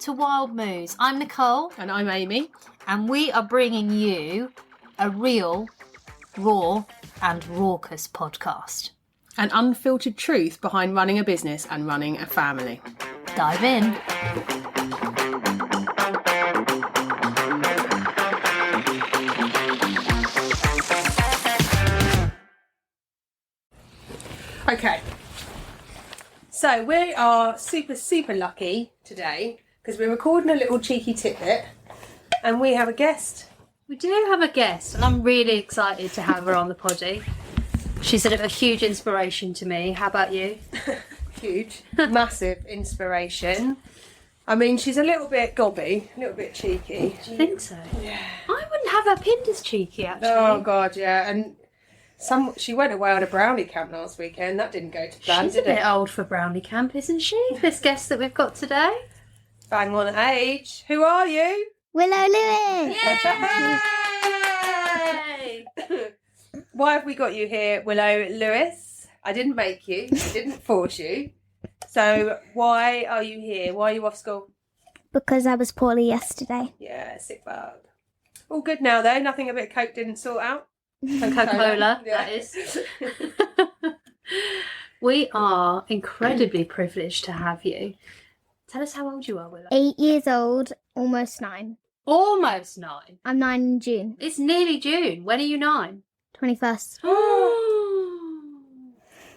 to Wild Moos. I'm Nicole. And I'm Amy. And we are bringing you a real, raw and raucous podcast. An unfiltered truth behind running a business and running a family. Dive in. Okay. So we are super lucky today because we're recording a little cheeky tidbit and we have a guest. We do have a guest and I'm really excited to have her on the poddy. She's a huge inspiration to me. How about you? Huge, massive inspiration. I mean, she's a little bit gobby, a little bit cheeky. Do you think so? Yeah. I wouldn't have her pinned as cheeky, actually. Oh, God, yeah. And she went away on a brownie camp last weekend. That didn't go to plan, She's a bit old for brownie camp, isn't she? This guest that we've got today. Bang on age. Who are you? Willow Lewis! Yay! Why have we got you here, Willow Lewis? I didn't make you. I didn't force you. So why are you here? Why are you off school? Because I was poorly yesterday. Yeah, sick bug. All good now, though. Nothing a bit of Coke didn't sort out. Coca-Cola, Yeah. that is. We are incredibly privileged to have you. Tell us how old you are, Willow. 8 years old, almost 9. Almost 9. I'm 9 in June. It's nearly June. When are you 9? 21st.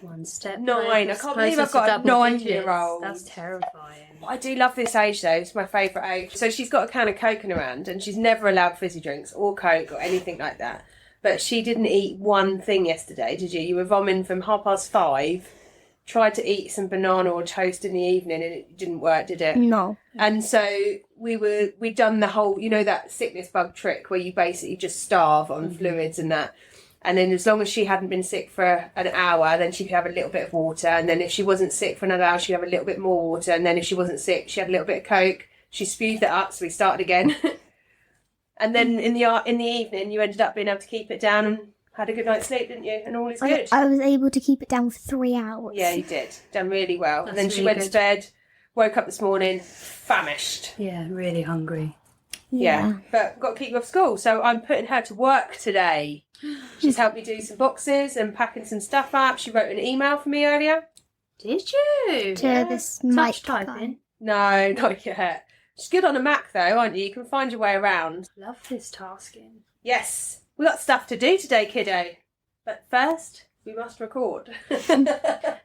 One step. 9. I can't believe I've closer to got a double 9-year-old. digits. That's terrifying. I do love this age, though. It's my favourite age. So she's got a can of Coke in her hand and she's never allowed fizzy drinks or Coke or anything like that. But she didn't eat one thing yesterday, did you? You were vomiting from 5:30. Tried to eat some banana or toast in the evening and it didn't work, did it? No. And so we'd done the whole, that sickness bug trick where you basically just starve on fluids and that. And then as long as she hadn't been sick for an hour, then she could have a little bit of water. And then if she wasn't sick for another hour, she'd have a little bit more water. And then if she wasn't sick, she had a little bit of Coke. She spewed that up, so we started again. And then in the evening, you ended up being able to keep it down and had a good night's sleep, didn't you? And all is good. I was able to keep it down for 3 hours. Yeah, you did. Done really well. That's and then she really went good. to bed, woke up this morning, famished. Yeah, really hungry. Yeah. But got to keep her off school. So I'm putting her to work today. She's helped me do some boxes and packing some stuff up. She wrote an email for me earlier. Did you? To this Touch mic typing. No, not yet. She's good on a Mac though, aren't you? You can find your way around. Love this tasking. Yes. We've got stuff to do today, kiddo. But first, we must record.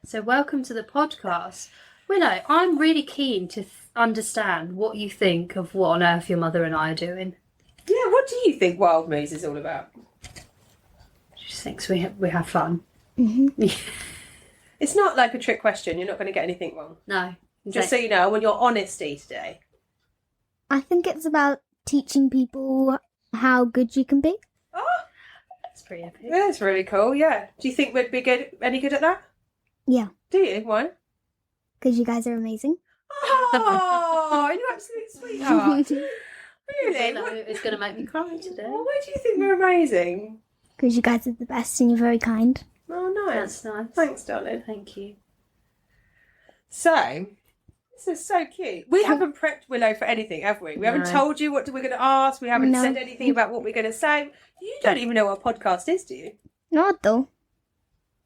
So welcome to the podcast. Willow, I'm really keen to understand what you think of what on earth your mother and I are doing. Yeah, what do you think Wild Moos is all about? She just thinks we have fun. Mm-hmm. It's not like a trick question. You're not going to get anything wrong. No. Just so you know, I want your honesty today. I think it's about teaching people how good you can be. Oh, That's pretty epic. that's really cool, yeah. Do you think we'd be any good at that? Yeah, Do you? Why? because you guys are amazing. Oh, you absolute sweetheart. Really? No, it's going to make me cry today. Well, why do you think we're amazing? Because you guys are the best and you're very kind. Oh, nice. That's nice. Thanks, darling. Thank you. So, this is so cute. We haven't prepped Willow for anything, have we? We haven't No. told you what we're going to ask. We haven't No. said anything about what we're going to say. You don't even know what a podcast is, do you? Not though.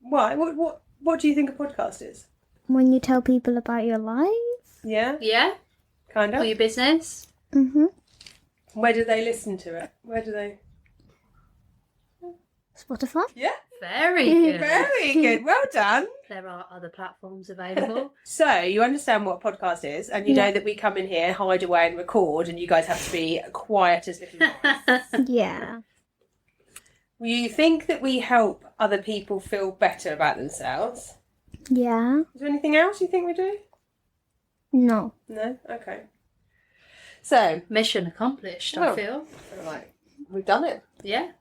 Why? What do you think a podcast is? When you tell people about your life. Yeah, Yeah? kind Or of. your business? Mm-hmm. Where do they listen to it? Where do they? Spotify. Yeah, Very good. very good. Well done. There are other platforms available. So you understand what a podcast is, and you know that we come in here, hide away, and record, and you guys have to be quiet as little mice. Yeah. You think that we help other people feel better about themselves? Yeah. Is there anything else you think we do? No. No? Okay. So, Mission accomplished, I Well. feel. right, we've done it. Yeah.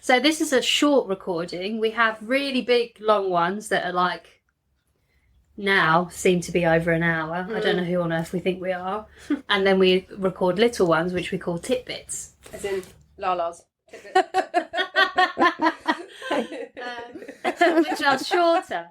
So this is a short recording. We have really big, long ones that are like now seem to be over an hour. I don't know who on earth we think we are. And then we record little ones, which we call tidbits. As in, Lala's. Which are shorter.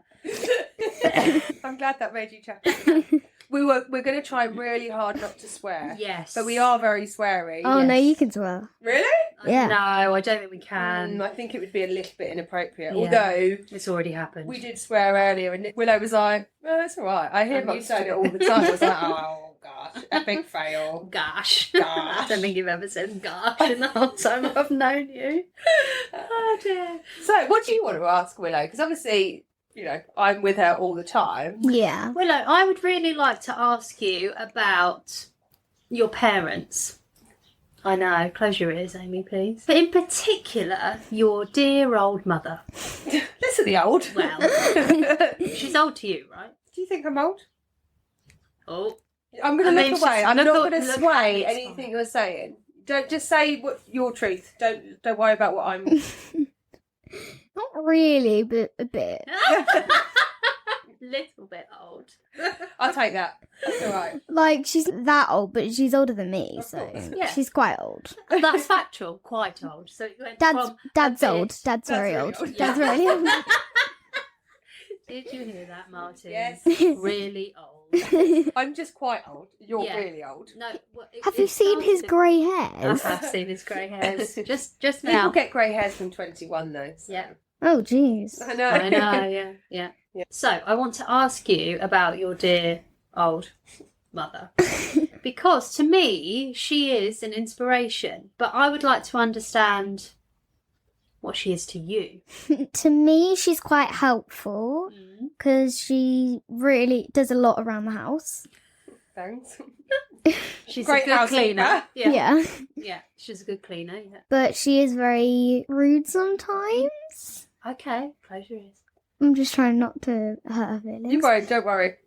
I'm glad that made you chuckle. We're going to try really hard not to swear. Yes. But we are very sweary. Oh no, Yes. you can swear. Really? Yeah. No, I don't think we can. I think it would be a little bit inappropriate. Yeah. Although It's already happened. we did swear earlier, and Willow was like, "Oh, it's all right." I hear I'm Mum used saying to it it. all the time. I was like, "Oh gosh, epic fail." Gosh. Gosh. I don't think you've ever said gosh in the whole time I've known you. Oh dear. So, what do you want to ask Willow? Because obviously, you know, I'm with her all the time. Yeah. Willow, I would really like to ask you about your parents. I know, close your ears, Amy, please. But in particular, your dear old mother. Listen, the old. Well, she's old to you, right? Do you think I'm old? Oh. I'm going to I mean, look away. just I'm not look going to at sway me, it's anything fine. you're saying. Don't just say your truth. Don't worry about what I'm. Not really, but a bit. Little bit old. I'll take that. That's all right. Like, she's that old, but she's older than me, Of so course. Yeah. she's quite old. That's factual, quite old. So it went Dad's from dad's a bit- old. Dad's very really old. old. Dad's Yeah. really old. Did you hear that, Martin? Yes. Really old. I'm just quite old. You're Yeah. really old. No. Well, Have you seen his grey hairs? I have seen his grey hairs. Just People now. get grey hairs from 21 though. So. Yeah. Oh, jeez. I know. I know, yeah, yeah. Yeah. So, I want to ask you about your dear old mother. Because to me, she is an inspiration. But I would like to understand what she is to you. To me, she's quite helpful because she really does a lot around the house. Thanks. She's Great a good housekeeper. cleaner. Yeah. Yeah, she's a good cleaner, yeah. But she is very rude sometimes. Okay, close your ears. I'm just trying not to hurt her feelings. You won't. Don't worry.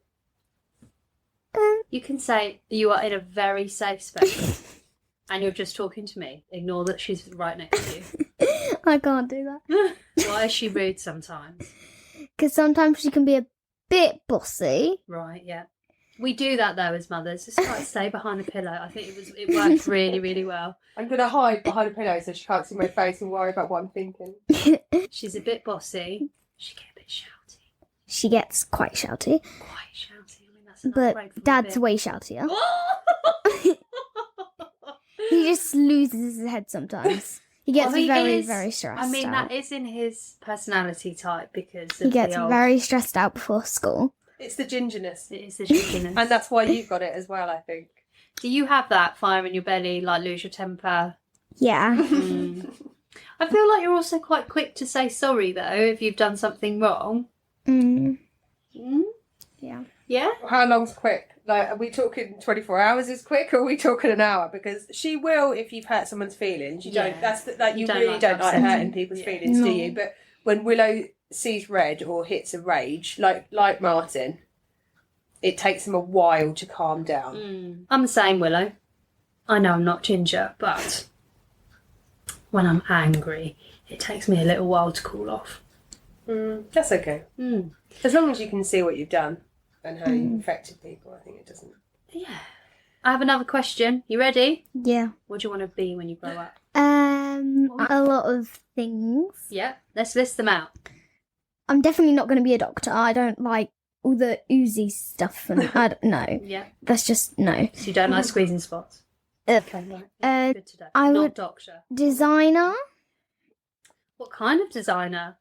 You can say you are in a very safe space and you're just talking to me. Ignore that she's right next to you. I can't do that. Why is she rude sometimes? Because sometimes she can be a bit bossy. Right, yeah. We do that though as mothers. Just like stay behind a pillow. I think it worked really, really well. I'm going to hide behind a pillow so she can't see my face and worry about what I'm thinking. She's a bit bossy. She get a bit shouty. She gets quite shouty. Quite shouty. I mean, that's an But upgrade from a Dad's bit. way shoutier. He just loses his head sometimes. He gets Well, he very, is- very stressed I mean, out. that is in his personality type because of He gets the old... very stressed out before school. It's the gingerness. It is the shittiness. And that's why you've got it as well, I think. Do you have that fire in your belly, like lose your temper? Yeah. I feel like you're also quite quick to say sorry, though, if you've done something wrong. Mm. Mm? Yeah. Yeah? How long's quick? Like, are we talking 24 hours is quick, or are we talking an hour? Because she will, if you've hurt someone's feelings. You Yeah. don't. That's like You you don't really like don't like upsetting. hurting people's Yeah. feelings, do No. you? But when Willow sees red or hits a rage, like Martin, it takes him a while to calm down. I'm the same, Willow. I know I'm not ginger, but when I'm angry, it takes me a little while to cool off. That's okay. As long as you can see what you've done and how you've affected people, I think it doesn't. Yeah. I have another question. You ready? Yeah. What do you want to be when you grow up? A lot of things. Yeah, let's list them out. I'm definitely not going to be a doctor. I don't like all the oozy stuff, and I don't know. Yeah. That's just no. So you don't like squeezing spots? Okay. Right. Good to know. I Not would- doctor. Designer, What kind of designer?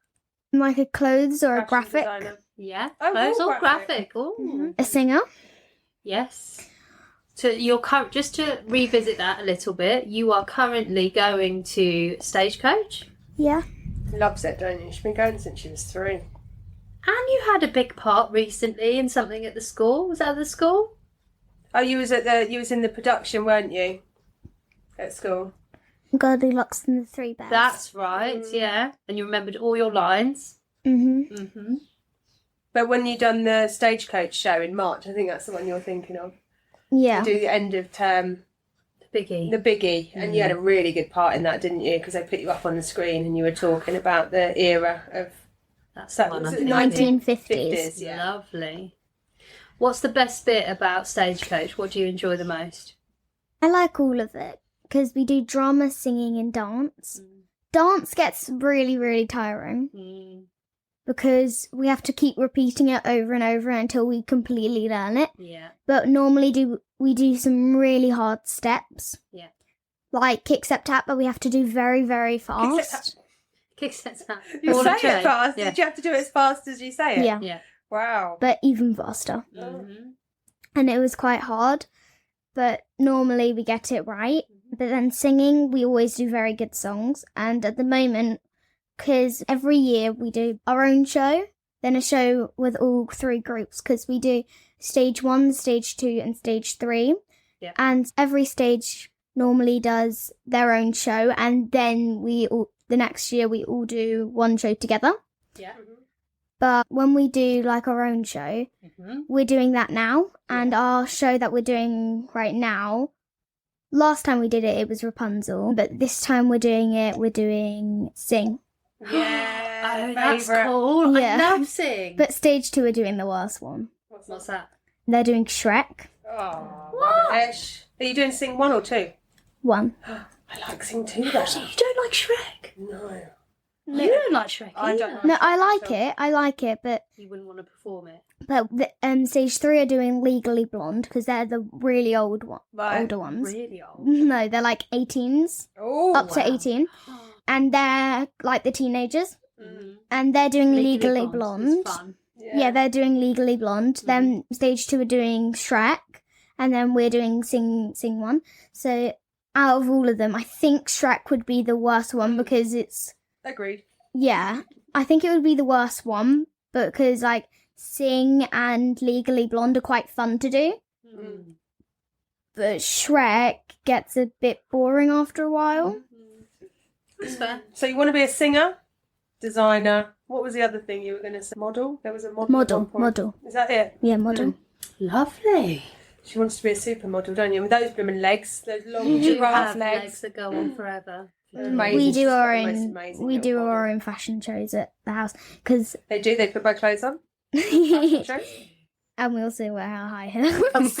like a clothes or a Fashion graphic. designer. Yeah. Oh, Those all all graphic. Oh. A singer. Yes. So you're just to revisit that a little bit. You are currently going to Stagecoach, Yeah. Loves it, don't you? She's been going since she was 3. and you had a big part recently in something at the school. Was that at the school? Oh, you was in the production, weren't you? At school. Goldilocks and the Three Bears. That's right. Yeah. And you remembered all your lines. Mhm. But when you done the Stagecoach show in March, I think that's the one you're thinking of. Yeah. You do the end of term, The biggie. the biggie, and you had a really good part in that, didn't you? Because they put you up on the screen and you were talking about the era of That's that the one was I it think. 1950s. yeah. Lovely. What's the best bit about Stagecoach? What do you enjoy the most? I like all of it because we do drama, singing, and dance. Dance gets really, really tiring. because we have to keep repeating it over and over until we completely learn it. Yeah. But normally we do some really hard steps. Yeah. Like kick, step, tap, but we have to do very, very fast. Kick, step, tap. You say it fast. Yeah. Did you have to do it as fast as you say it? Yeah. Yeah. Wow. But even faster. Mm-hmm. And it was quite hard. But normally we get it right. But then singing, we always do very good songs. And at the moment, because every year we do our own show, then a show with all 3 groups, because we do stage 1, stage 2, and stage 3. Yeah. And every stage normally does their own show, and then the next year we all do one show together. Yeah. But when we do like our own show, we're doing that now, and our show that we're doing right now, last time we did it was Rapunzel, but this time we're doing Sing. Yeah. Oh, that's cool. Yeah. I love Sing. But stage 2 are doing the worst one. What's that? They're doing Shrek. Oh, What? rubbish. Are you doing Sing 1 or 2? 1. I like Sing 2 though. You don't like Shrek? No. You don't like Shrek I don't either. like No, Shrek I like it, but You wouldn't want to perform it. stage 3 are doing Legally Blonde, because they're the really older Right. ones. Really old. No, they're like 18s, Oh, up to wow. 18, and they're like the teenagers, Mm. and they're doing Legally Blonde. It's fun. Yeah, they're doing Legally Blonde. Then stage 2 are doing Shrek, and then we're doing Sing 1. So out of all of them, I think Shrek would be the worst one, because it's, Agreed. yeah, I think it would be the worst one, because like Sing and Legally Blonde are quite fun to do. Mm. But Shrek gets a bit boring after a while. That's fair. So you want to be a singer, designer? What was the other thing you were going to say? Model? There was a model. at one point. Model. Is that it? Yeah, model. Lovely. She wants to be a supermodel, don't you? With those blooming legs, those long You do giraffe have legs. legs that go on forever. Amazing. We She's do got our the most own. amazing We do little our body. own fashion shows at the house, because They do. They put my clothes on. Fashion shows. and we also wear our high heels.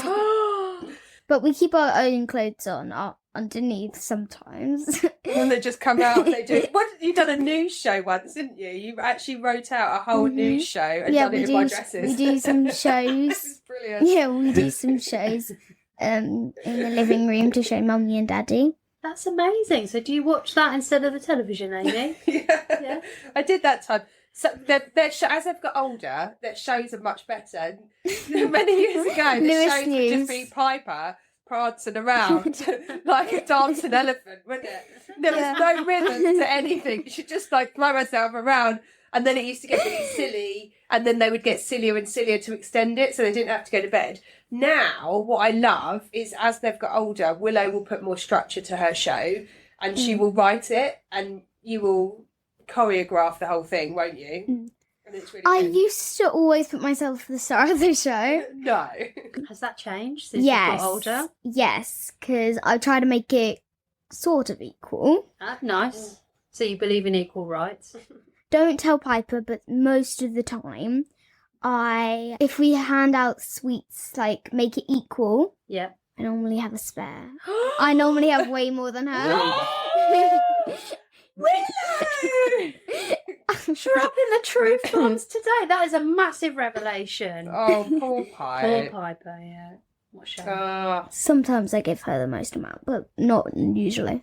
But we keep our own clothes on underneath sometimes. When they just come out, they do. What you done a news show once, didn't you? You actually wrote out a whole news show and Yeah, done it in my dresses. we do some shows. It's brilliant. Yeah, we do some shows in the living room to show Mummy and Daddy. That's amazing. So do you watch that instead of the television, Amy? Yeah. I did that time. So as they've got older, their shows are much better. Many years ago, the Lewis shows would News. just be Piper prancing around like a dancing elephant, wouldn't it? There was no rhythm to anything. You should just like throw myself around. And then it used to get really silly, and then they would get sillier and sillier to extend it, so they didn't have to go to bed. Now, what I love is as they've got older, Willow will put more structure to her show, and she will write it, and you will choreograph the whole thing, won't you? And it's really I good. used to always put myself at the start of the show. No. Has that changed since Yes. you've got older? Yes, because I try to make it sort of equal. Ah, nice. So you believe in equal rights? Don't tell Piper, but most of the time, if we hand out sweets, like make it equal, Yeah. I normally have a spare. I normally have way more than her. Willow! Dropping the truth bombs today. That is a massive revelation. Oh, poor Poor Pipe. Piper, yeah. What a shame. Sometimes I give her the most amount, but not usually.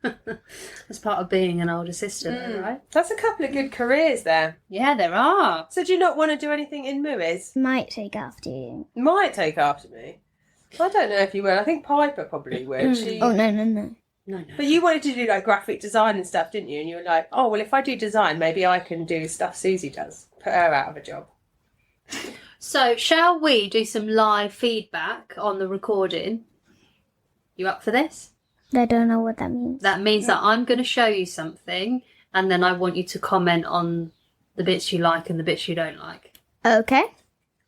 That's part of being an older sister, though, right? That's a couple of good careers there. Yeah, there are. So do you not want to do anything in Moois? Might take after you. Might take after me. I don't know if you will. I think Piper probably would. She... Oh, no. No, no. But you wanted to do like graphic design and stuff, didn't you? And you were like, oh, well, if I do design, maybe I can do stuff Susie does. Put her out of a job. So, shall we do some live feedback on the recording? You up for this? I don't know what that means. That means that I'm going to show you something, and then I want you to comment on the bits you like and the bits you don't like. Okay.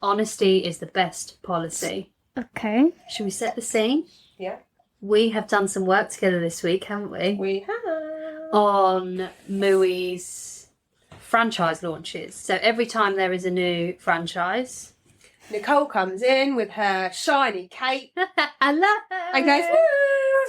Honesty is the best policy. Okay. Should we set the scene? Yeah. We have done some work together this week, haven't we? We have. On Mooie's franchise launches. So every time there is a new franchise, Nicole comes in with her shiny cape hello, and goes, woo!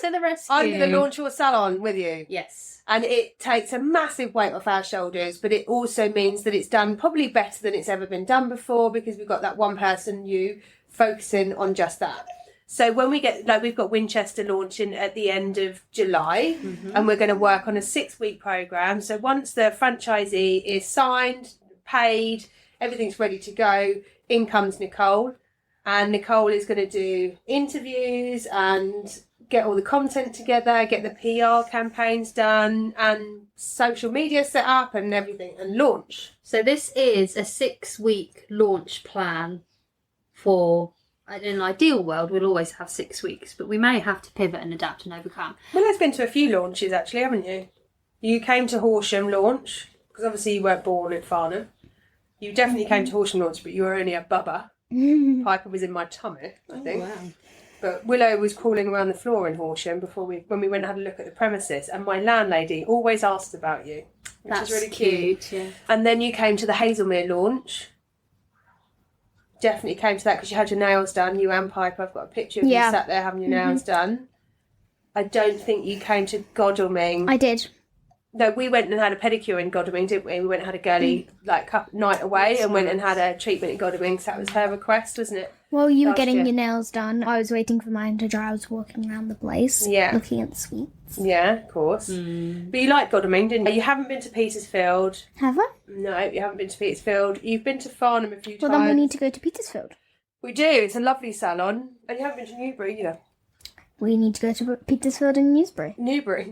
to the rescue. I'm going to launch your salon with you. Yes. And it takes a massive weight off our shoulders, but it also means that it's done probably better than it's ever been done before, because we've got that one person, you, focusing on just that. So when we get, like, we've got Winchester launching at the end of July, and we're going to work on a 6-week program. So once the franchisee is signed, paid, everything's ready to go, in comes Nicole. And Nicole is going to do interviews and get all the content together, get the PR campaigns done, and social media set up and everything, and launch. So this is a 6-week launch plan for, in an ideal world, we'll always have 6 weeks, but we may have to pivot and adapt and overcome. Well, there's been to a few launches, actually, haven't you? You came to Horsham launch, because obviously you weren't born at Farnham. You definitely came to Horsham launch, but you were only a bubba. Piper was in my tummy, I think. Oh, wow. But Willow was crawling around the floor in Horsham when we went and had a look at the premises, and my landlady always asked about you, which That's is really cute. Yeah. And then you came to the Hazelmere launch. Definitely came to that because you had your nails done, you and Piper. I've got a picture of you sat there having your nails done. I don't think you came to Godalming. I did. No, we went and had a pedicure in Godalming, didn't we? We went and had a girly night away and went and had a treatment in Godalming, so that was her request, wasn't it? While you were Last getting year. your nails done, I was waiting for mine to dry. I was walking around the place, looking at the sweets. Yeah, of course. But you liked Godalming, didn't you? You haven't been to Petersfield. Have I? No, you haven't been to Petersfield. You've been to Farnham a few Well, times. then we need to go to Petersfield. We do. It's a lovely salon. And you haven't been to Newbury either. We need to go to Petersfield and Newsbury. Newbury.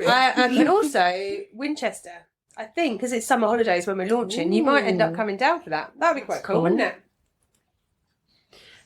And also Winchester. I think, because it's summer holidays when we're launching, you might end up coming down for that. That'd be quite cool, wouldn't it?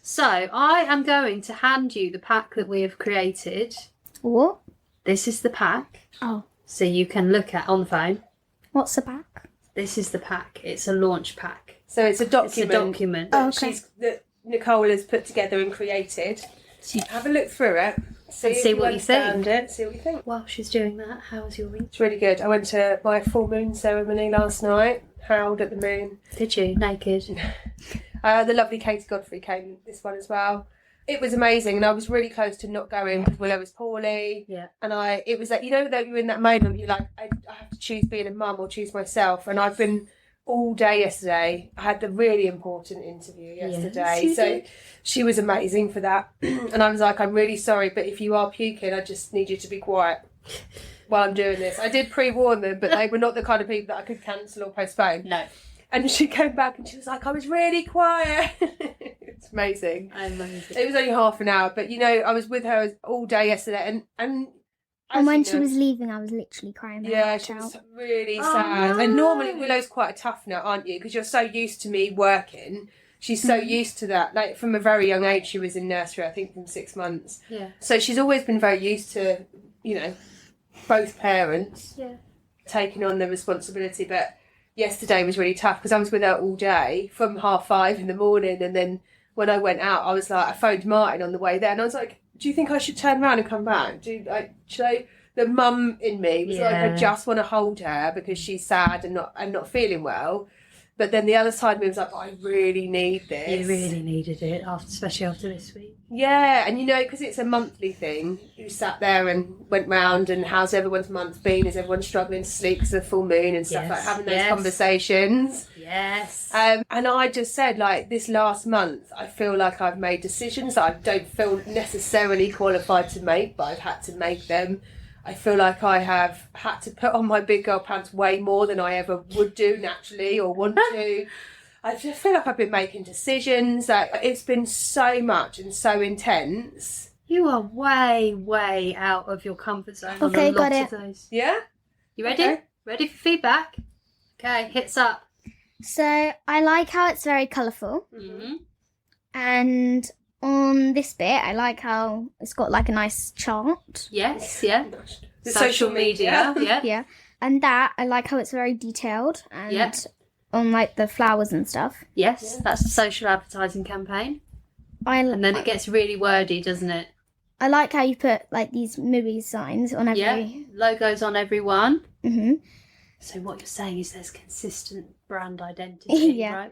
So I am going to hand you the pack that we have created. What? This is the pack. Oh. So you can look at on the phone. What's the pack? This is the pack. It's a launch pack. So it's a document. It's a document. Oh, okay. That Nicole has put together and created. So you have a look through it. See what you think. See what you think. While she's doing that, how was your week? It's really good. I went to my full moon ceremony last night. Howled at the moon. Did you? Naked? The lovely Katie Godfrey came this one as well. It was amazing, and I was really close to not going because Willow was poorly. Yeah. And it was like, you know, that you're in that moment, you're like, I have to choose being a mum or choose myself. And I've been all day yesterday. I had the really important interview yesterday. Yes, so she was amazing for that. And I was like, I'm really sorry, but if you are puking, I just need you to be quiet while I'm doing this. I did pre-warn them, but they were not the kind of people that I could cancel or postpone. No. And she came back and she was like, I was really quiet. It's amazing. Amazing. It was only half an hour, but, you know, I was with her all day yesterday. And when she was leaving, I was literally crying. Yeah, she was really sad. no. And normally Willow's quite a tough nut, aren't you? Because you're so used to me working. She's so used to that. Like, from a very young age, she was in nursery, I think, from 6 months. Yeah. So she's always been very used to, you know, both parents taking on the responsibility. But yesterday was really tough because I was with her all day from 5:30 in the morning. And then when I went out, I was like, I phoned Martin on the way there and I was like, do you think I should turn around and come back? Should I? The mum in me was like, I just want to hold her because she's sad and not feeling well. But then the other side of me was like, I really need this. You really needed it, especially after this week. Yeah, and you know, because it's a monthly thing, you sat there and went round and how's everyone's month been? Is everyone struggling to sleep because of the full moon and stuff, like having those conversations. Yes. And I just said, like, this last month, I feel like I've made decisions that I don't feel necessarily qualified to make, but I've had to make them. I feel like I have had to put on my big girl pants way more than I ever would do naturally or want to. I just feel like I've been making decisions. Like, it's been so much and so intense. You are way, way out of your comfort zone. Okay, on a lot got of those. Yeah? You ready? Okay. Ready for feedback? Okay, hits up. So I like how it's very colourful. Mm-hmm. And on this bit, I like how it's got like a nice chart. Yes, yeah. The Social media, yeah. Yeah. And that, I like how it's very detailed and on like the flowers and stuff. Yes, that's a social advertising campaign. And then it gets really wordy, doesn't it? I like how you put like these movie signs on every... Yeah, logos on every one. Mm-hmm. So what you're saying is there's consistent brand identity, Yeah. right,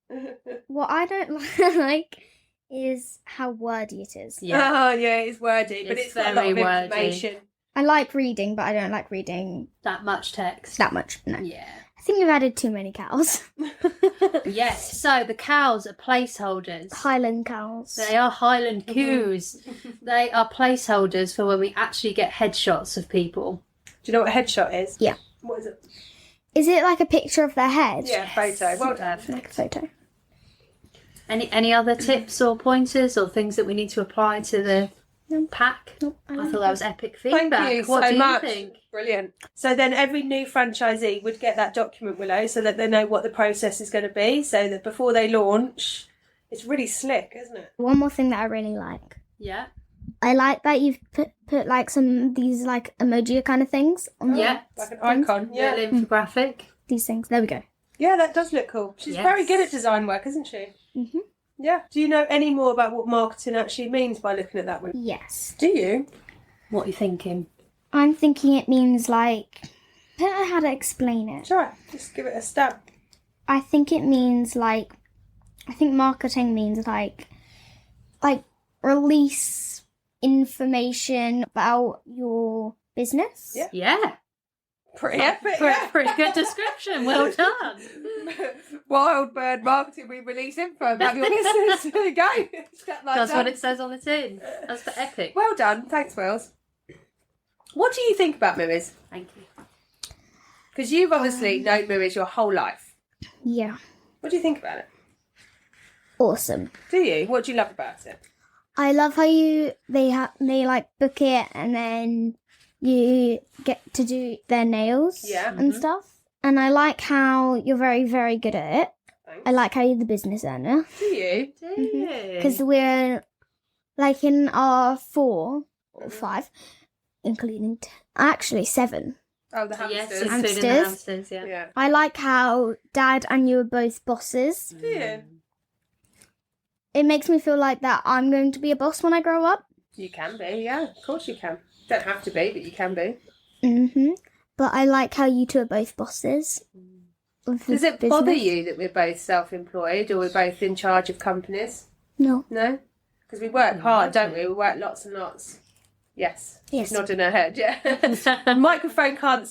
Willow? What I don't like is how wordy it is. Yeah. Oh, yeah, it's wordy, but it's got a lot very of wordy. information. I like reading, but I don't like reading That much text. that much. No. Yeah. I think you've added too many cows. Yes. So the cows are placeholders. Highland cows. They are Highland coos. They are placeholders for when we actually get headshots of people. Do you know what a headshot is? Yeah. What is it? Is it like a picture of their head? Yeah, photo. Well done. Like a photo. Any other tips or pointers or things that we need to apply to the pack? Nope, I thought that was epic Thank feedback. you What so do much. you think? Brilliant. So then every new franchisee would get that document, Willow, so that they know what the process is going to be, so that before they launch, it's really slick, isn't it? One more thing that I really like. Yeah. I like that you've put like some of these like emoji kind of things on Yeah. Like an icon. Yeah. Little infographic. these things. There we go. Yeah, that does look cool. She's Yes. very good at design work, isn't she? Mm-hmm. Yeah. Do you know any more about what marketing actually means by looking at that one? Yes. Do you? What are you thinking? I'm thinking it means like, I don't know how to explain it. Try. Just give it a stab. I think it means like, I think marketing means like release information about your business. Yeah. Yeah. Pretty epic. Pretty good description. Well done. Wild bird marketing. We release info about your business. There you go. That's what it says on the tin. That's for epic. Well done. Thanks, Wills. What do you think about Moois? Thank you. Because you've obviously known Moois your whole life. Yeah. What do you think about it? Awesome. Do you? What do you love about it? I love how they like book it and then you get to do their nails Yeah. and stuff. And I like how you're very, very good at it. Thanks. I like how you're the business owner. Do you? Do you? Because we're like in our 4 or 5, including actually 7. Oh, the Yes, hamsters. including the Hamsters. hamsters, yeah. Yeah. I like how Dad and you are both bosses. Do you? It makes me feel like that I'm going to be a boss when I grow up. You can be, yeah. Of course you can. Don't have to be, but you can be. But I like how you two are both bosses. of the Does it bother business. you that we're both self-employed or we're both in charge of companies? No. No? Because we work hard, don't we? We work lots and lots. Yes. Yes. She's nodding her head, yeah. The microphone can't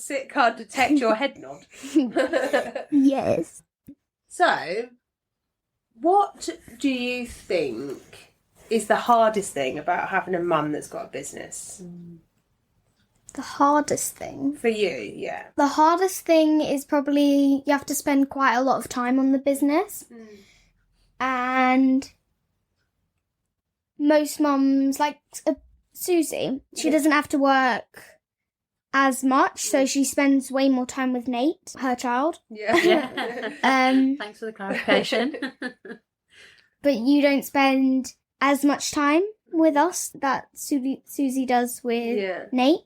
detect your head nod. Yes. So, what do you think is the hardest thing about having a mum that's got a business? The hardest thing. For you, yeah. The hardest thing is probably you have to spend quite a lot of time on the business. And most mums, like Susie, she doesn't have to work as much, so she spends way more time with Nate, her child. Yeah. Yeah. Thanks for the clarification. But you don't spend as much time with us that Susie does with Yeah. Nate.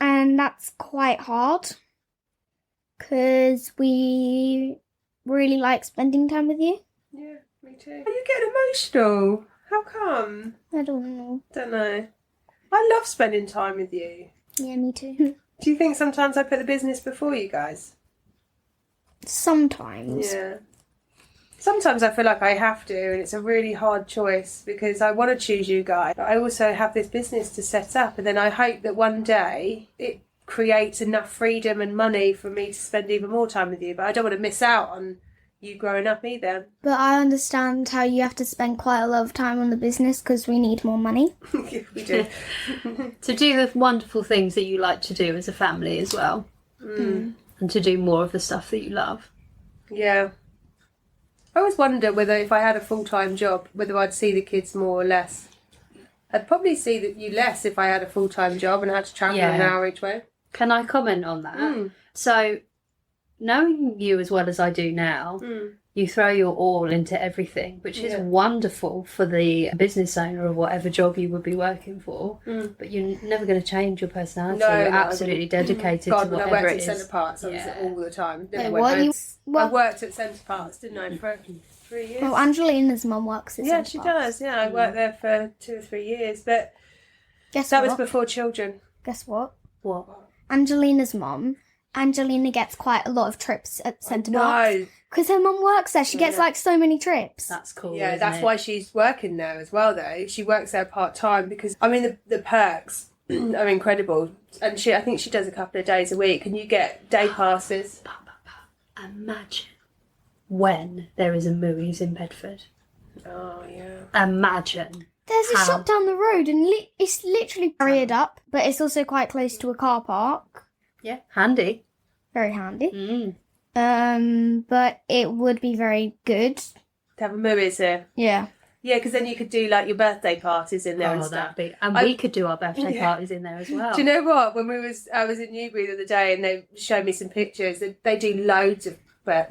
And that's quite hard because we really like spending time with you. Yeah, me too. Are you getting emotional? How come? I don't know. Don't know. I love spending time with you. Yeah, me too. Do you think sometimes I put the business before you guys? Sometimes. Yeah. Sometimes I feel like I have to, and it's a really hard choice because I want to choose you guys. But I also have this business to set up, and then I hope that one day it creates enough freedom and money for me to spend even more time with you. But I don't want to miss out on you growing up either. But I understand how you have to spend quite a lot of time on the business because we need more money. We do. To do the wonderful things that you like to do as a family as well. And to do more of the stuff that you love. Yeah. I always wonder whether if I had a full-time job, whether I'd see the kids more or less. I'd probably see you less if I had a full-time job and had to travel an hour each way. Can I comment on that? So, knowing you as well as I do now, you throw your all into everything, which is wonderful for the business owner of whatever job you would be working for. But you're never going to change your personality. No, you're no, absolutely dedicated God, to when I whatever worked it at is. Centre Parts, I was all the time. Never Wait, went home. I Well, worked at Centre Parts, didn't I, for 3 years? well, Angelina's mum works at Yeah, Centre she Parks. does. Yeah, I worked there for 2 or 3 years, but Guess that what? was before children. Guess what? What? Angelina's mum Angelina gets quite a lot of trips at Centre Parks. No. Because her mum works there. She gets like so many trips. That's cool. Yeah, isn't that's it? why she's working there as well, though. She works there part-time because, I mean, the perks are incredible. And I think she does a couple of days a week, and you get day passes. Imagine when there is a Mooey's in Bedford. Oh, yeah. Imagine. There's a How? shop down the road and it's literally barriered up, but it's also quite close to a car park. Yeah, handy. Very handy. Mm. But it would be very good. To have a Mooey's here. Yeah. Yeah, because then you could do, like, your birthday parties in there and stuff. That'd be... And we could do our birthday parties in there as well. Do you know what? When I was in Newbury the other day and they showed me some pictures. They do loads of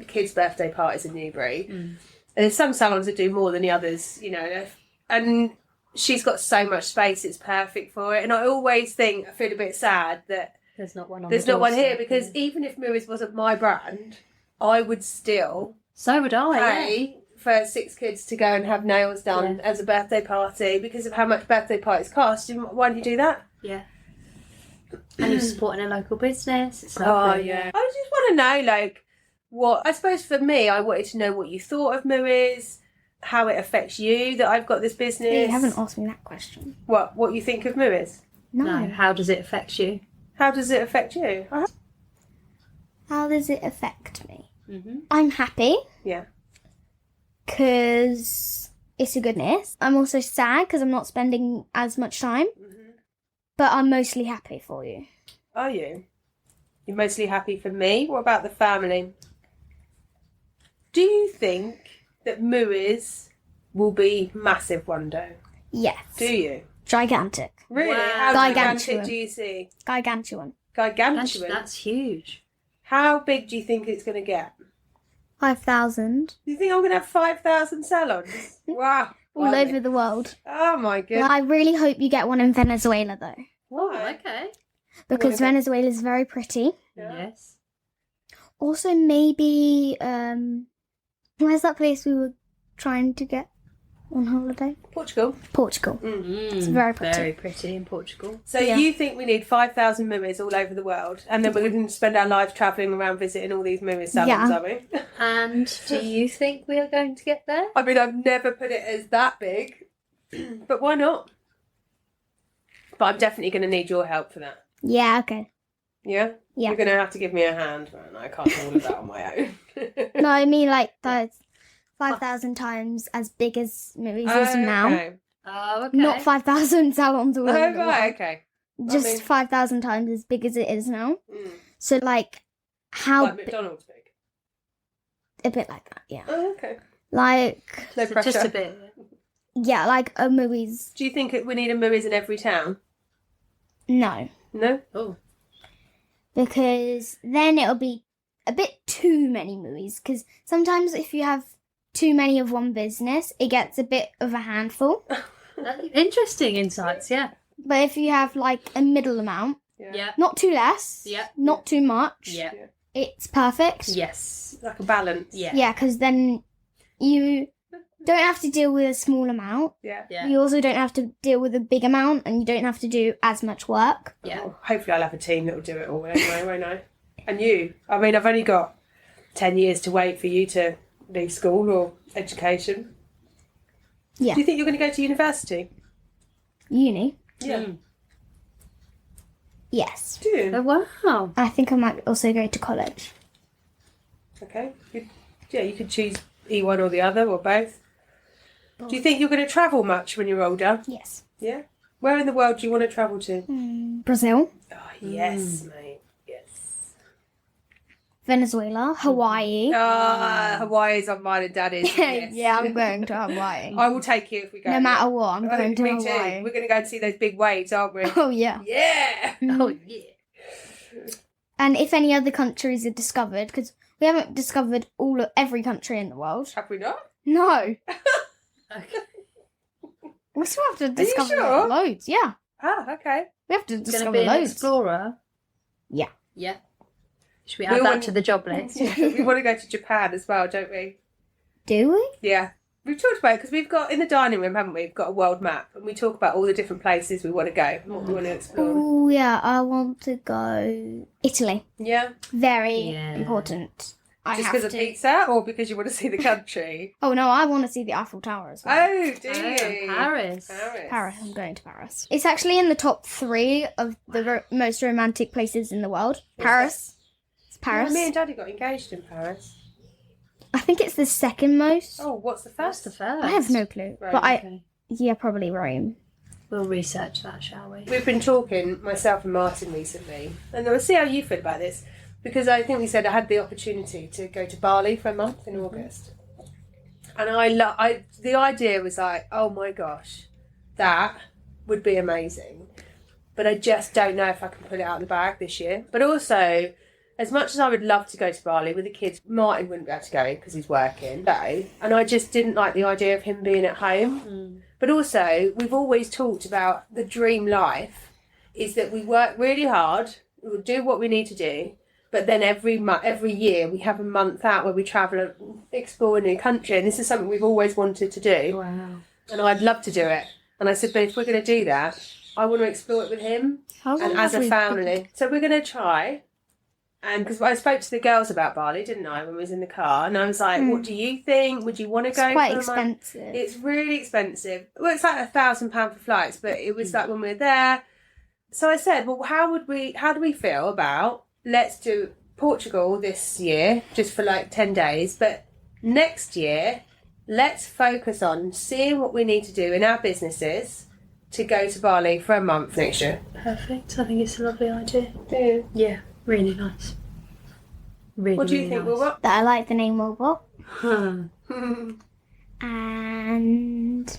kids' birthday parties in Newbury. And there's some salons that do more than the others, you know. And she's got so much space, it's perfect for it. And I always think, I feel a bit sad that There's not one on there's the not one here, doorstep, because yeah. even if Mooey's wasn't my brand, I would still So would I, yeah. pay for 6 kids to go and have nails done as a birthday party because of how much birthday parties cost. Why don't you do that? Yeah. And you're supporting a local business. It's Oh, lovely. yeah. I just want to know, like, what... I suppose for me, I wanted to know what you thought of Mooey's, how it affects you that I've got this business. You haven't asked me that question. What you think of Mooey's? No, how does it affect you? How does it affect you? How does it affect me? Mm-hmm. I'm happy Yeah. because it's a goodness. I'm also sad because I'm not spending as much time. But I'm mostly happy for you. Are you? You're mostly happy for me? What about the family? Do you think that Mooey's will be massive one day? Yes. Do you? Gigantic. Really? Wow. How gigantic Gargantuan. do you see? Gargantuan. Gargantuan? That's huge. How big do you think it's going to get? 5,000. Do you think I'm going to have 5,000 salons? Wow. All Blimey. over the world. Oh my goodness. Well, I really hope you get one in Venezuela though. Oh, Why? okay. Because Venezuela is very pretty. Yeah. Yes. Also maybe where's that place we were trying to get on holiday? Portugal. Portugal. It's very pretty. Very pretty in Portugal. So Yeah. you think we need 5,000 Mooey's all over the world, and then we're going to spend our lives travelling around visiting all these Mooey's salons, Yeah. are we? And do you think we are going to get there? I mean, I've never put it as that big, but why not? But I'm definitely going to need your help for that. Yeah, okay. Yeah? Yeah. You're going to have to give me a hand, man. I can't do all of that on my own. No, I mean like that's 5,000 times as big as movies is now. Okay. Oh, okay. Not 5,000 salons all Oh, over the world. right, okay. Just I mean- 5,000 times as big as it is now. Mm. So like how Like McDonald's big. a bit like that, yeah. Oh, okay. Like No So pressure. just a bit. yeah, like a movies. Do you think we need a Mooey's in every town? No, No? Oh. because then it'll be a bit too many movies. Because sometimes if you have too many of one business, it gets a bit of a handful. Interesting insights, yeah. But if you have like a middle amount, Yeah. not too less, Yeah. not too much, Yeah. it's perfect. Yes. Like a balance. Yeah. Yeah, because then you don't have to deal with a small amount. Yeah. Yeah. You also don't have to deal with a big amount, and you don't have to do as much work. Yeah. Oh, hopefully I'll have a team that will do it all anyway, won't I? And you? I mean, I've only got 10 years to wait for you to leave school or education. Yeah. Do you think you're going to go to university? Uni, Yeah. Mm. yes. Do you? Oh, wow. I think I might also go to college. Okay. You could choose E1 or the other or both. Do you think you're going to travel much when you're older? Yes. Yeah. Where in the world do you want to travel to? Brazil, Oh, yes, mate. Yes. Venezuela, Hawaii. Hawaii's on mine and Daddy's. Yes. Yeah, I'm going to Hawaii. I will take you if we go. No matter what, I'm Oh, going to me Hawaii. too. We're going to go and see those big waves, aren't we? Oh yeah. Yeah. Oh, yeah. And if any other countries are discovered, because we haven't discovered every country in the world. Have we not? No, Okay. we still have to you discover sure? loads. Yeah, Ah, okay. we have to Going to discover be an loads. explorer? Yeah. Yeah. Should we We add that want- to the job list? We want to go to Japan as well, don't we? Do we? Yeah. We've talked about it because we've got, in the dining room, haven't we? We've got a world map and we talk about all the different places we want to go and what we want to explore. Oh, yeah, I want to go Italy. Yeah? Very Yeah. important. I Just have because of to. pizza or because you want to see the country? Oh, no, I want to see the Eiffel Tower as well. Oh, do you? Paris. Paris, I'm going to Paris. It's actually in the top 3 of the most romantic places in the world. Paris. It's Paris. Yeah, me and Daddy got engaged in Paris. I think it's the second most. Oh, what's the That's first? the first. I have no clue. Right, but Okay. yeah, probably Rome. We'll research that, shall we? We've been talking, myself and Martin, recently, and we'll see how you feel about this, because I think we said I had the opportunity to go to Bali for a month in August, and the idea was like, oh my gosh, that would be amazing, but I just don't know if I can put it out of the bag this year. But also, as much as I would love to go to Bali with the kids, Martin wouldn't be able to go because he's working, and I just didn't like the idea of him being at home. But also, we've always talked about the dream life is that we work really hard, we'll do what we need to do, but then every year we have a month out where we travel and explore a new country, and this is something we've always wanted to do. Wow. And I'd love to do it. And I said, but if we're going to do that, I want to explore it with him and as a family. So we're going to try. And because I spoke to the girls about Bali, didn't I, when we was in the car, and I was like, what do you think? Would you want to go? It's quite for a month? expensive. It's really expensive. Well, it's like £1,000 for flights, but it was like when we were there. So I said, well, how do we feel about, let's do Portugal this year, just for like 10 days, but next year, let's focus on seeing what we need to do in our businesses to go to Bali for a month next year. Perfect. I think it's a lovely idea. Yeah. Yeah, really nice. Really, What do you really think, nice. Wilbur? That I like the name Wilbur. Huh. And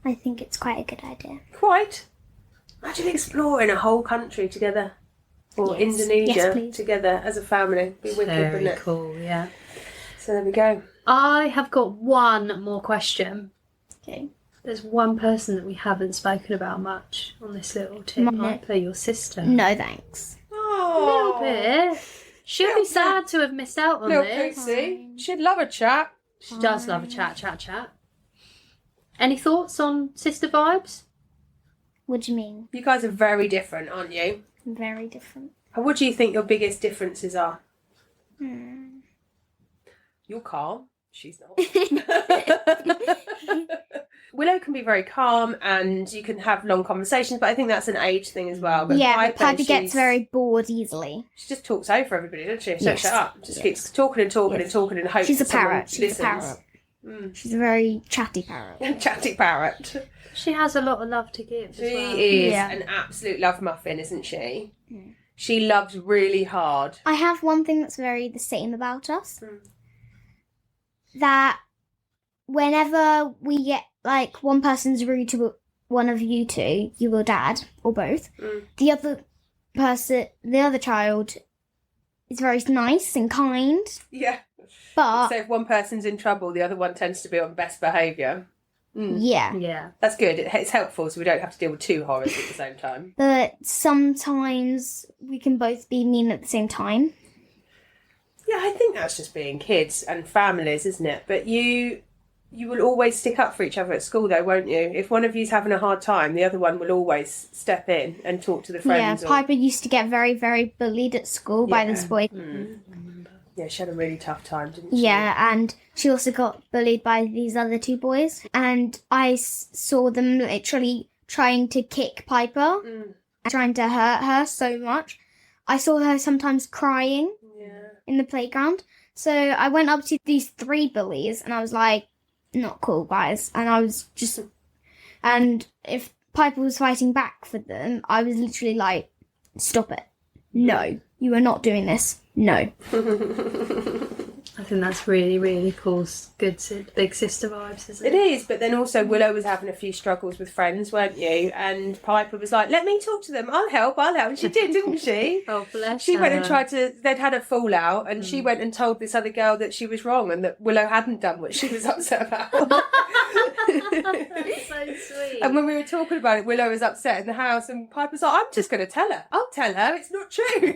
I think it's quite a good idea. Quite. Imagine exploring a whole country together. Or Yes. Indonesia Yes, please. together as a family. Be wicked, Very wouldn't it? cool, yeah. So there we go. I have got one more question. Okay. There's one person that we haven't spoken about much on this little tip. Mum. Piper, your sister. No thanks. A little bit. She'll Little be sad to have missed out on Little this. Poopsie. She'd love a chat. She does love a chat. Any thoughts on sister vibes? What do you mean? You guys are very different, aren't you? Very different. And what do you think your biggest differences are? Hmm. You're calm. She's not. Willow can be very calm and you can have long conversations, but I think that's an age thing as well. But Yeah, but Piper she's- gets very bored easily. She just talks over everybody, doesn't she? So Yes. shut up. Just Yes. keeps talking and talking Yes. and talking and hopes She's a that someone parrot. She's listens. a parrot. She's a very chatty parrot. Chatty parrot. She has a lot of love to give She as well. is Yeah. an absolute love muffin, isn't she? She loves really hard. I have one thing that's very the same about us. Mm. That whenever we get, like, one person's rude to one of you two, you or dad, or both, the other child is very nice and kind, Yeah. but So if one person's in trouble, the other one tends to be on best behaviour. yeah. Yeah. That's good. It's helpful so we don't have to deal with two horrors at the same time. But sometimes we can both be mean at the same time. Yeah, I think that's just being kids and families, isn't it? But you will always stick up for each other at school, though, won't you? If one of you's having a hard time, the other one will always step in and talk to the friends. Yeah, Piper used to get very, very bullied at school by this boy. Yeah, she had a really tough time, didn't she? Yeah, and she also got bullied by these other two boys. And I saw them literally trying to kick Piper and trying to hurt her so much. I saw her sometimes crying in the playground. So I went up to these three bullies and I was like, not cool, guys. And I was just... And if Piper was fighting back for them, I was literally like, stop it. No, you are not doing this. No. I think that's really, really cool. Good big sister vibes, isn't It it? is, but then also Willow was having a few struggles with friends, weren't you? And Piper was like, let me talk to them. I'll help. And she did, didn't she? Oh, bless She went her. and tried to, they'd had a fallout, and she went and told this other girl that she was wrong and that Willow hadn't done what she was upset about. That's so sweet. And when we were talking about it, Willow was upset in the house, and Piper's like, I'm just going to tell her. I'll tell her. It's not true.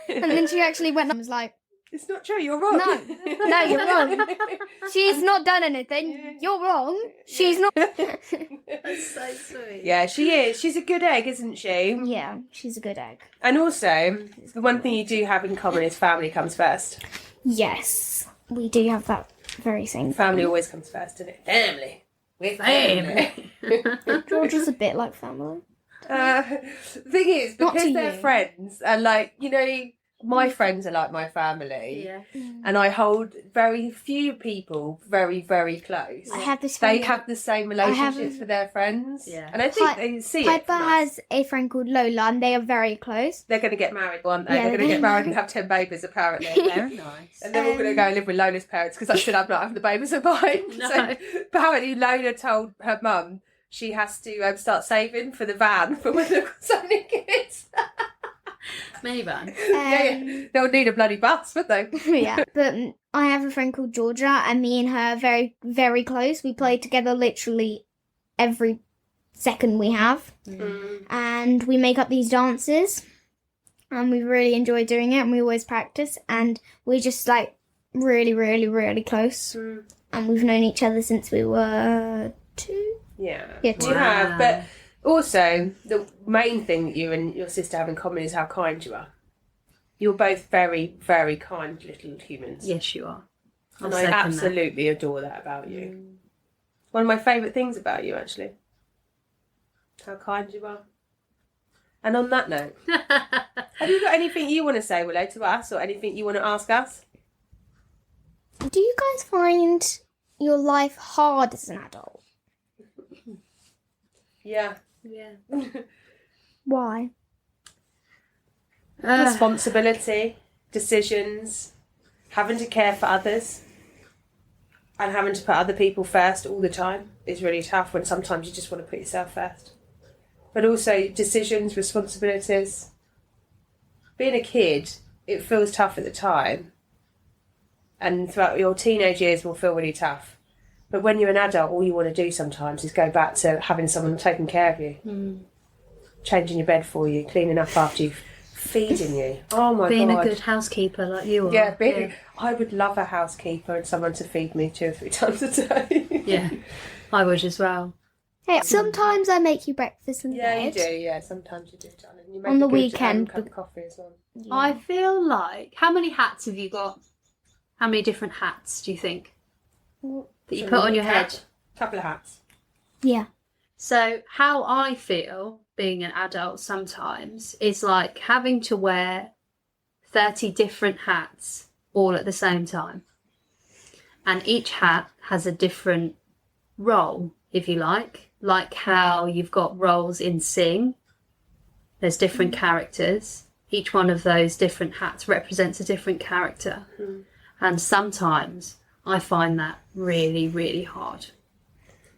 And then she actually went and was like, It's not true. You're wrong. No, you're wrong. She's not done anything. You're wrong. She's not. That's so sweet. Yeah, she is. She's a good egg, isn't she? Yeah, she's a good egg. And also, the one thing you do have in common is family comes first. Yes, we do have that very same. Family always comes first, doesn't it? Family. We're family. George is a bit like family. The thing is, Not because to they're you. friends, and like, you know, my friends are like my family. Yeah. And I hold very few people very, very close. I have this They friend. have the same relationships with their friends. Yeah. And I think they see it. Piper from us. has a friend called Lola, and they are very close. They're going to get married, aren't they? Yeah, They're going to get married and have 10 babies, apparently. Very nice. And they're all going to go and live with Lola's parents because I said I'm not having the babies of mine. No. So apparently Lola told her mum she has to start saving for the van for when they've got so many kids. Minivan. Yeah. They'll need a bloody bus, won't they? Yeah, but I have a friend called Georgia, and me and her are very, very close. We play together literally every second we have, and we make up these dances, and we really enjoy doing it, and we always practice, and we're just like really, really, really close, and we've known each other since we were 2. Yeah. Yeah, You have, but also the main thing that you and your sister have in common is how kind you are. You're both very, very kind little humans. Yes, you are. And I absolutely adore that about you. One of my favourite things about you, actually. How kind you are. And on that note, have you got anything you want to say, Willow, to us, or anything you want to ask us? Do you guys find your life hard as an adult? Yeah. Yeah. Why? Responsibility, decisions, having to care for others, and having to put other people first all the time is really tough when sometimes you just want to put yourself first. But also decisions, responsibilities. Being a kid, it feels tough at the time. And throughout your teenage years will feel really tough. But when you're an adult, all you want to do sometimes is go back to having someone taking care of you. Changing your bed for you, cleaning up after you, feeding you. Oh my Being God. a good housekeeper like you are. Yeah, really. I would love a housekeeper and someone to feed me 2 or 3 times a day. Yeah. I would as well. Hey, sometimes I make you breakfast in Yeah, bed. you do. Yeah, sometimes you do, darling. You make On the a good weekend, cup of coffee as well. Yeah. I feel like... How many hats have you got? How many different hats do you think that you put on your head? Couple of hats. Yeah. So how I feel being an adult sometimes is like having to wear 30 different hats all at the same time. And each hat has a different role, if you like how you've got roles in Sing. There's different characters. Each one of those different hats represents a different character. And sometimes I find that really, really hard.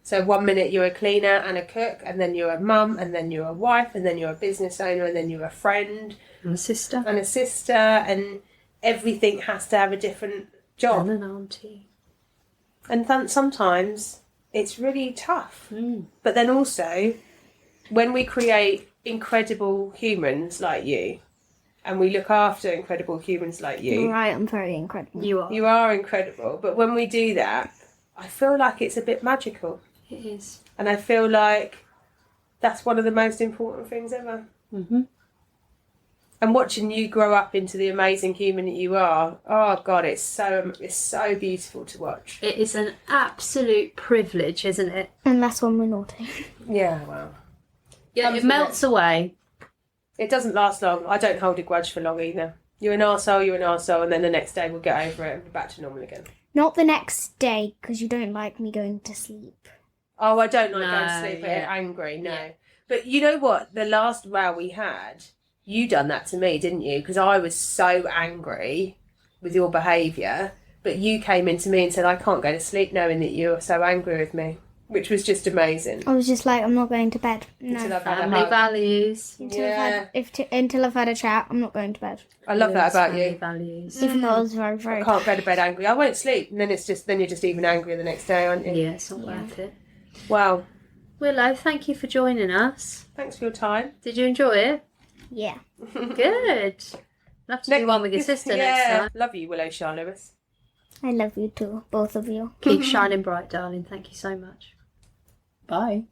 So 1 minute you're a cleaner and a cook, and then you're a mum, and then you're a wife, and then you're a business owner, and then you're a friend. And a sister. And a sister, and everything has to have a different job. And an auntie. And sometimes it's really tough. But then also, when we create incredible humans like you, and we look after incredible humans like you, You're right, I'm very incredible. You are. you are incredible. But when we do that, I feel like it's a bit magical. It is. And I feel like that's one of the most important things ever. Mm-hmm. And watching you grow up into the amazing human that you are, oh God, it's so beautiful to watch. It is an absolute privilege, isn't it? And that's when we're naughty. Yeah, well. Yeah, Comes it with melts away. It doesn't last long. I don't hold a grudge for long either. You're an arsehole, and then the next day we'll get over it and be back to normal again. Not the next day, because you don't like me going to sleep. Oh, I don't like going to No, sleep yeah. angry, no. Yeah. But you know what? The last row we had, you done that to me, didn't you? Because I was so angry with your behaviour, but you came into me and said, I can't go to sleep knowing that you're so angry with me, which was just amazing. I was just like, I'm not going to bed. No. Until I've had a Family hug. values. Until I've had a chat, I'm not going to bed. I love that about Family you. values. Even though I was very, very I can't go to bed angry. I won't sleep, and then you're just even angrier the next day, aren't you? Yeah, it's not worth it. Wow. Willow, thank you for joining us. Thanks for your time. Did you enjoy it? Yeah. Good. We'll have to do one with your sister next time. Love you, Willow Lewis. I love you too, both of you. Keep shining bright, darling. Thank you so much. Bye.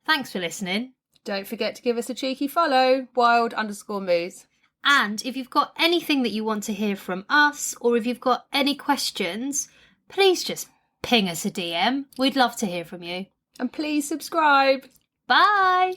Thanks for listening. Don't forget to give us a cheeky follow, wild_moos. And if you've got anything that you want to hear from us, or if you've got any questions, please just ping us a DM. We'd love to hear from you. And please subscribe. Bye!